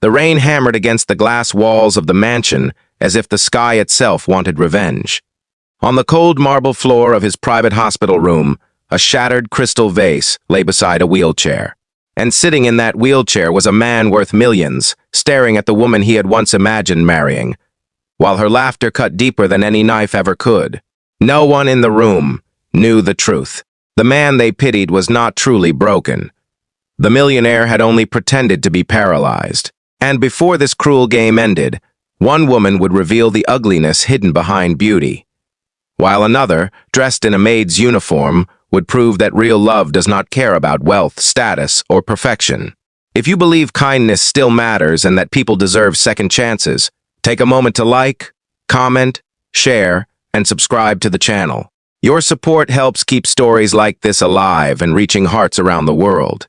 The rain hammered against the glass walls of the mansion as if the sky itself wanted revenge. On the cold marble floor of his private hospital room, a shattered crystal vase lay beside a wheelchair. And sitting in that wheelchair was a man worth millions, staring at the woman he had once imagined marrying, while her laughter cut deeper than any knife ever could. No one in the room knew the truth. The man they pitied was not truly broken. The millionaire had only pretended to be paralyzed. And before this cruel game ended, one woman would reveal the ugliness hidden behind beauty, while another, dressed in a maid's uniform, would prove that real love does not care about wealth, status, or perfection. If you believe kindness still matters and that people deserve second chances, take a moment to like, comment, share, and subscribe to the channel. Your support helps keep stories like this alive and reaching hearts around the world.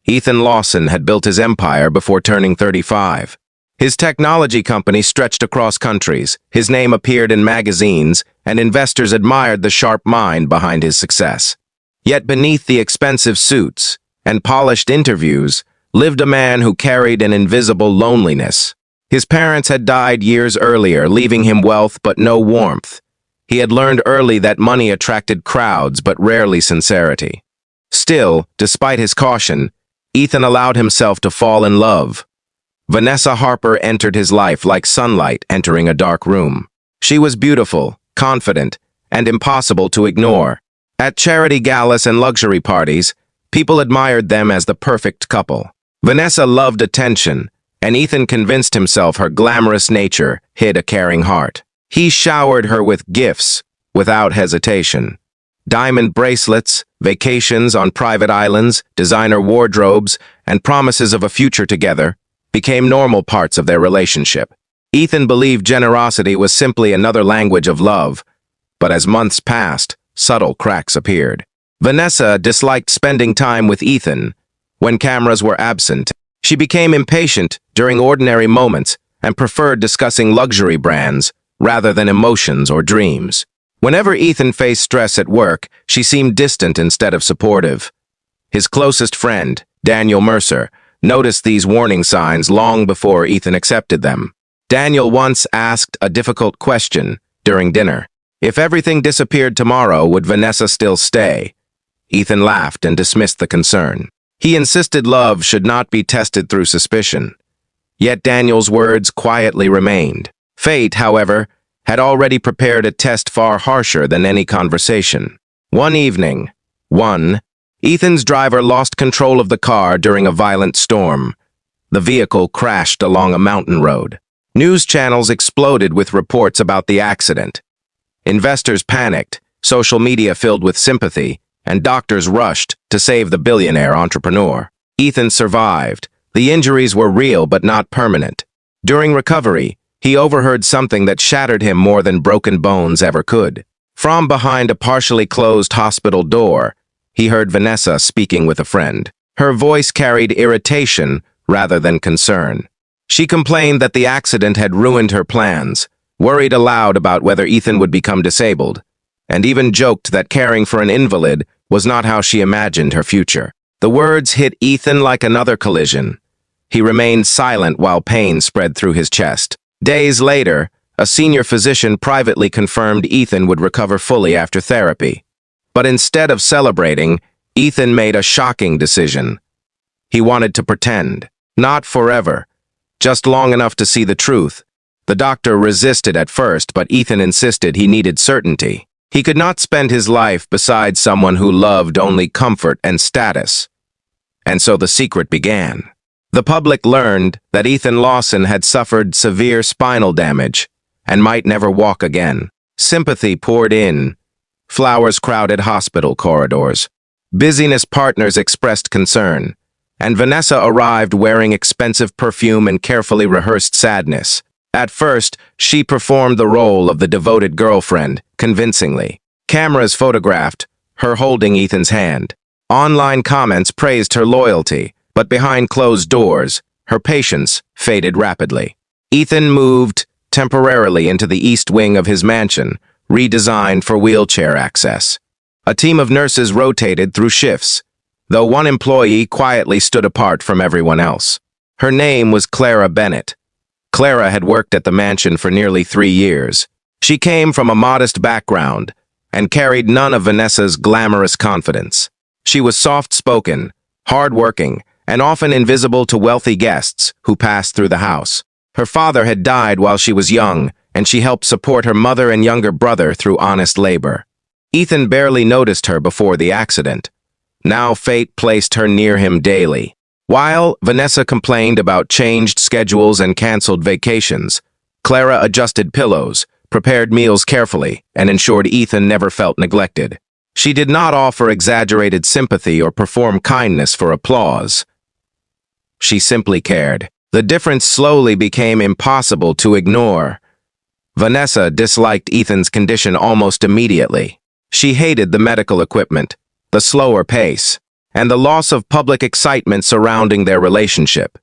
Ethan Lawson had built his empire before turning 35. His technology company stretched across countries, his name appeared in magazines, and investors admired the sharp mind behind his success. Yet beneath the expensive suits and polished interviews lived a man who carried an invisible loneliness. His parents had died years earlier, leaving him wealth but no warmth. He had learned early that money attracted crowds but rarely sincerity. Still, despite his caution, Ethan allowed himself to fall in love. Vanessa Harper entered his life like sunlight entering a dark room. She was beautiful, confident, and impossible to ignore. At charity galas and luxury parties, people admired them as the perfect couple. Vanessa loved attention, and Ethan convinced himself her glamorous nature hid a caring heart. He showered her with gifts without hesitation. Diamond bracelets, vacations on private islands, designer wardrobes, and promises of a future together became normal parts of their relationship. Ethan believed generosity was simply another language of love, but as months passed, subtle cracks appeared. Vanessa disliked spending time with Ethan when cameras were absent. She became impatient during ordinary moments and preferred discussing luxury brands rather than emotions or dreams. Whenever Ethan faced stress at work, she seemed distant instead of supportive. His closest friend, Daniel Mercer, noticed these warning signs long before Ethan accepted them. Daniel once asked a difficult question during dinner. If everything disappeared tomorrow, would Vanessa still stay? Ethan laughed and dismissed the concern. He insisted love should not be tested through suspicion. Yet Daniel's words quietly remained. Fate, however, had already prepared a test far harsher than any conversation. One evening, Ethan's driver lost control of the car during a violent storm. The vehicle crashed along a mountain road. News channels exploded with reports about the accident. Investors panicked, social media filled with sympathy, and doctors rushed to save the billionaire entrepreneur. Ethan survived. The injuries were real but not permanent. During recovery, he overheard something that shattered him more than broken bones ever could. From behind a partially closed hospital door, he heard Vanessa speaking with a friend. Her voice carried irritation rather than concern. She complained that the accident had ruined her plans, worried aloud about whether Ethan would become disabled, and even joked that caring for an invalid was not how she imagined her future. The words hit Ethan like another collision. He remained silent while pain spread through his chest. Days later, a senior physician privately confirmed Ethan would recover fully after therapy. But instead of celebrating, Ethan made a shocking decision. He wanted to pretend. Not forever, just long enough to see the truth. The doctor resisted at first, but Ethan insisted he needed certainty. He could not spend his life beside someone who loved only comfort and status. And so the secret began. The public learned that Ethan Lawson had suffered severe spinal damage and might never walk again. Sympathy poured in. Flowers crowded hospital corridors. Busyness partners expressed concern, and Vanessa arrived wearing expensive perfume and carefully rehearsed sadness. At first, she performed the role of the devoted girlfriend, convincingly. Cameras photographed her holding Ethan's hand. Online comments praised her loyalty, but behind closed doors, her patience faded rapidly. Ethan moved temporarily into the east wing of his mansion, redesigned for wheelchair access. A team of nurses rotated through shifts, though one employee quietly stood apart from everyone else. Her name was Clara Bennett. Clara had worked at the mansion for nearly 3 years. She came from a modest background and carried none of Vanessa's glamorous confidence. She was soft-spoken, hard-working, and often invisible to wealthy guests who passed through the house. Her father had died while she was young, and she helped support her mother and younger brother through honest labor. Ethan barely noticed her before the accident. Now fate placed her near him daily. While Vanessa complained about changed schedules and canceled vacations, Clara adjusted pillows, prepared meals carefully, and ensured Ethan never felt neglected. She did not offer exaggerated sympathy or perform kindness for applause. She simply cared. The difference slowly became impossible to ignore. Vanessa disliked Ethan's condition almost immediately. She hated the medical equipment, the slower pace, and the loss of public excitement surrounding their relationship.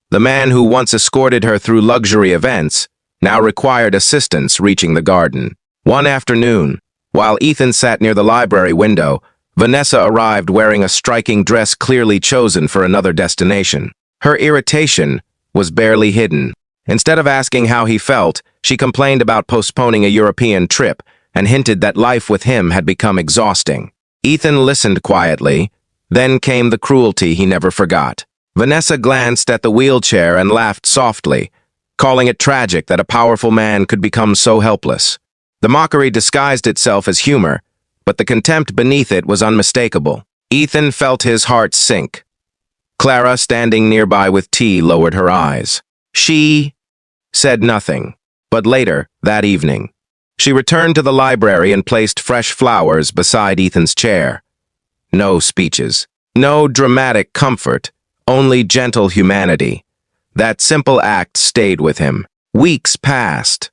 The man who once escorted her through luxury events now required assistance reaching the garden. One afternoon, while Ethan sat near the library window, Vanessa arrived wearing a striking dress clearly chosen for another destination. Her irritation was barely hidden. Instead of asking how he felt, she complained about postponing a European trip and hinted that life with him had become exhausting. Ethan listened quietly. Then came the cruelty he never forgot. Vanessa glanced at the wheelchair and laughed softly, calling it tragic that a powerful man could become so helpless. The mockery disguised itself as humor, but the contempt beneath it was unmistakable. Ethan felt his heart sink. Clara, standing nearby with tea, lowered her eyes. She said nothing, but later, that evening, she returned to the library and placed fresh flowers beside Ethan's chair. No speeches, no dramatic comfort, only gentle humanity. That simple act stayed with him. Weeks passed.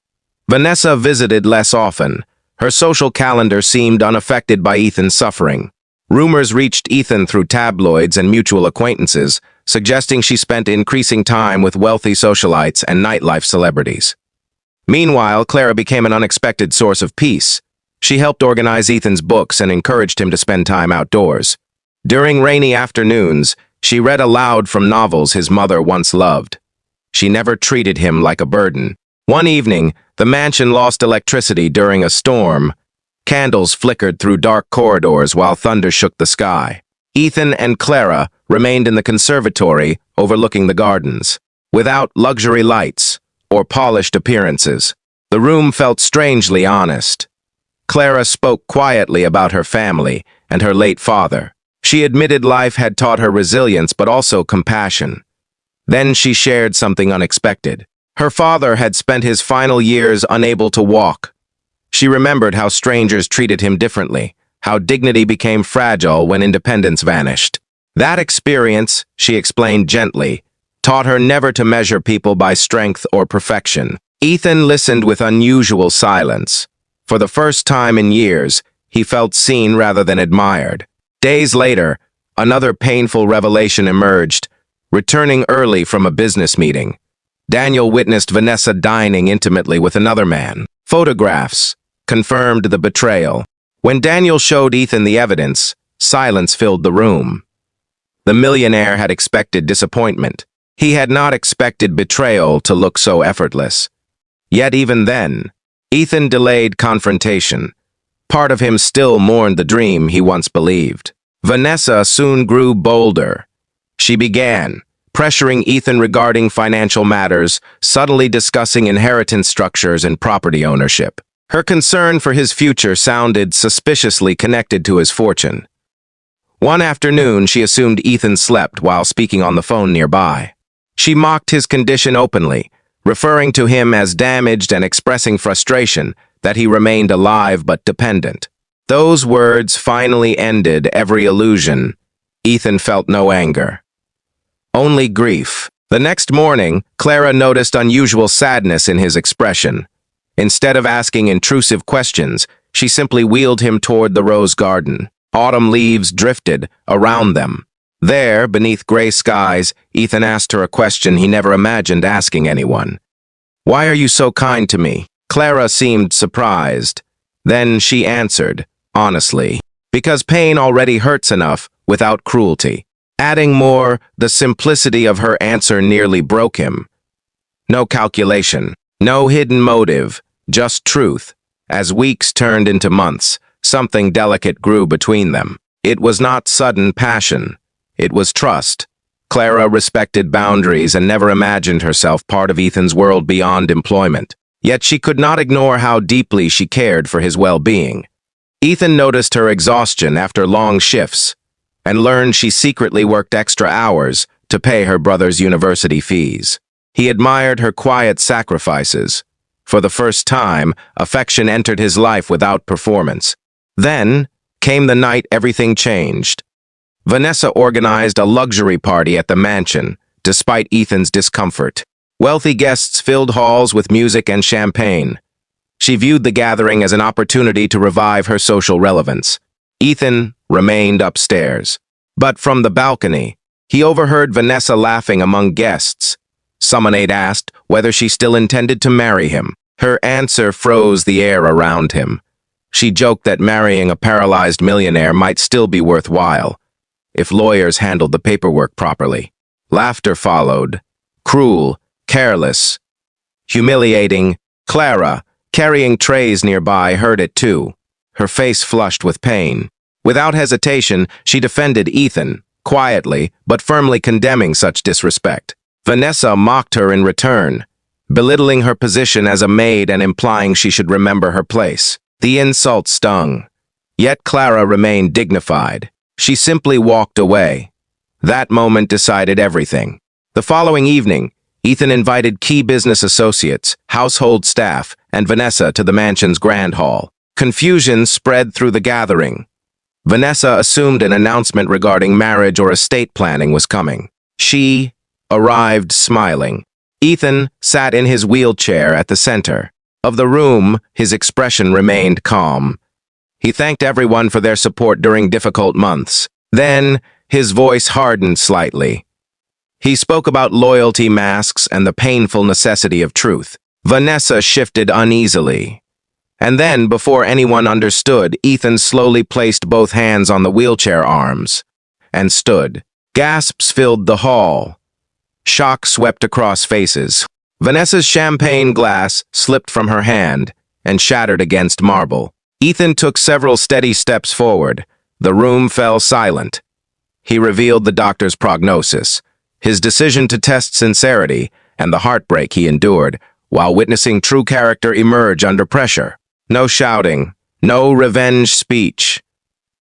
Vanessa visited less often. Her social calendar seemed unaffected by Ethan's suffering. Rumors reached Ethan through tabloids and mutual acquaintances, suggesting she spent increasing time with wealthy socialites and nightlife celebrities. Meanwhile, Clara became an unexpected source of peace. She helped organize Ethan's books and encouraged him to spend time outdoors. During rainy afternoons, she read aloud from novels his mother once loved. She never treated him like a burden. One evening, the mansion lost electricity during a storm. Candles flickered through dark corridors while thunder shook the sky. Ethan and Clara remained in the conservatory overlooking the gardens. Without luxury lights or polished appearances, the room felt strangely honest. Clara spoke quietly about her family and her late father. She admitted life had taught her resilience but also compassion. Then she shared something unexpected. Her father had spent his final years unable to walk. She remembered how strangers treated him differently, how dignity became fragile when independence vanished. That experience, she explained gently, taught her never to measure people by strength or perfection. Ethan listened with unusual silence. For the first time in years, he felt seen rather than admired. Days later, another painful revelation emerged. Returning early from a business meeting, Daniel witnessed Vanessa dining intimately with another man. Photographs confirmed the betrayal. When Daniel showed Ethan the evidence, silence filled the room. The millionaire had expected disappointment. He had not expected betrayal to look so effortless. Yet even then, Ethan delayed confrontation. Part of him still mourned the dream he once believed. Vanessa soon grew bolder. She began pressuring Ethan regarding financial matters, subtly discussing inheritance structures and property ownership. Her concern for his future sounded suspiciously connected to his fortune. One afternoon, she assumed Ethan slept while speaking on the phone nearby. She mocked his condition openly, referring to him as damaged and expressing frustration that he remained alive but dependent. Those words finally ended every illusion. Ethan felt no anger, only grief. The next morning, Clara noticed unusual sadness in his expression. Instead of asking intrusive questions, she simply wheeled him toward the rose garden. Autumn leaves drifted around them. There, beneath gray skies, Ethan asked her a question he never imagined asking anyone. "Why are you so kind to me?" Clara seemed surprised. Then she answered, honestly, "Because pain already hurts enough without cruelty." Adding more, the simplicity of her answer nearly broke him. No calculation, no hidden motive, just truth. As weeks turned into months, something delicate grew between them. It was not sudden passion. It was trust. Clara respected boundaries and never imagined herself part of Ethan's world beyond employment. Yet she could not ignore how deeply she cared for his well-being. Ethan noticed her exhaustion after long shifts and learned she secretly worked extra hours to pay her brother's university fees. He admired her quiet sacrifices. For the first time, affection entered his life without performance. Then came the night everything changed. Vanessa organized a luxury party at the mansion, despite Ethan's discomfort. Wealthy guests filled halls with music and champagne. She viewed the gathering as an opportunity to revive her social relevance. Ethan remained upstairs. But from the balcony, he overheard Vanessa laughing among guests. Someone asked whether she still intended to marry him. Her answer froze the air around him. She joked that marrying a paralyzed millionaire might still be worthwhile, if lawyers handled the paperwork properly. Laughter followed. Cruel, careless, humiliating. Clara, carrying trays nearby, heard it too. Her face flushed with pain. Without hesitation, she defended Ethan, quietly but firmly condemning such disrespect. Vanessa mocked her in return, belittling her position as a maid and implying she should remember her place. The insult stung. Yet Clara remained dignified. She simply walked away. That moment decided everything. The following evening, Ethan invited key business associates, household staff, and Vanessa to the mansion's grand hall. Confusion spread through the gathering. Vanessa assumed an announcement regarding marriage or estate planning was coming. She arrived smiling. Ethan sat in his wheelchair at the center of the room. His expression remained calm. He thanked everyone for their support during difficult months. Then, his voice hardened slightly. He spoke about loyalty masks and the painful necessity of truth. Vanessa shifted uneasily. And then, before anyone understood, Ethan slowly placed both hands on the wheelchair arms and stood. Gasps filled the hall. Shock swept across faces. Vanessa's champagne glass slipped from her hand and shattered against marble. Ethan took several steady steps forward. The room fell silent. He revealed the doctor's prognosis, his decision to test sincerity, and the heartbreak he endured while witnessing true character emerge under pressure. No shouting, no revenge speech,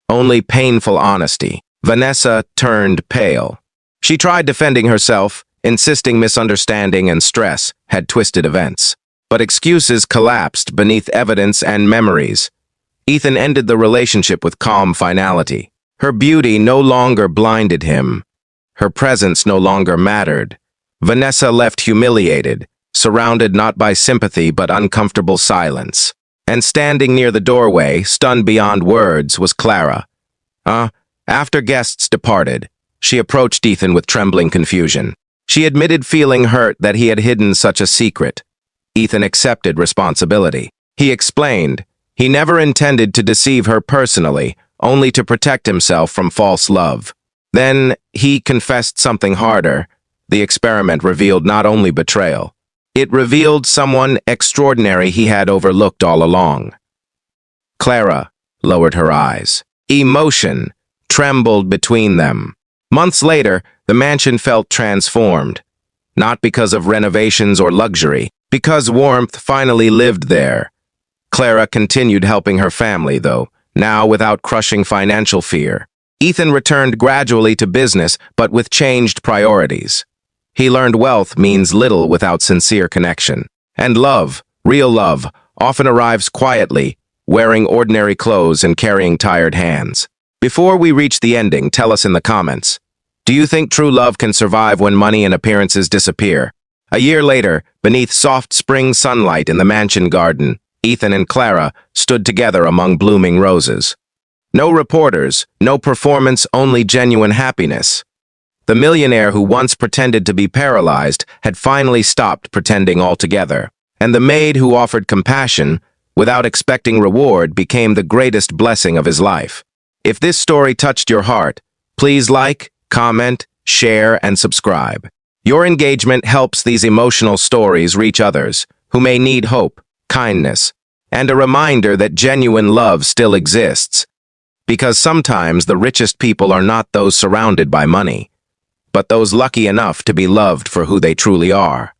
only painful honesty. Vanessa turned pale. She tried defending herself, insisting misunderstanding and stress had twisted events. But excuses collapsed beneath evidence and memories. Ethan ended the relationship with calm finality. Her beauty no longer blinded him. Her presence no longer mattered. Vanessa left humiliated, surrounded not by sympathy but uncomfortable silence. And standing near the doorway, stunned beyond words, was Clara. After guests departed, she approached Ethan with trembling confusion. She admitted feeling hurt that he had hidden such a secret. Ethan accepted responsibility. He explained he never intended to deceive her personally, only to protect himself from false love. Then he confessed something harder. The experiment revealed not only betrayal, it revealed someone extraordinary he had overlooked all along. Clara lowered her eyes. Emotion trembled between them. Months later, the mansion felt transformed. Not because of renovations or luxury, because warmth finally lived there. Clara continued helping her family, though, now without crushing financial fear. Ethan returned gradually to business, but with changed priorities. He learned wealth means little without sincere connection. And love, real love, often arrives quietly, wearing ordinary clothes and carrying tired hands. Before we reach the ending, tell us in the comments. Do you think true love can survive when money and appearances disappear? A year later, beneath soft spring sunlight in the mansion garden, Ethan and Clara stood together among blooming roses. No reporters, no performance, only genuine happiness. The millionaire who once pretended to be paralyzed had finally stopped pretending altogether, and the maid who offered compassion, without expecting reward, became the greatest blessing of his life. If this story touched your heart, please like, comment, share, and subscribe. Your engagement helps these emotional stories reach others who may need hope, kindness, and a reminder that genuine love still exists. Because sometimes the richest people are not those surrounded by money, but those lucky enough to be loved for who they truly are.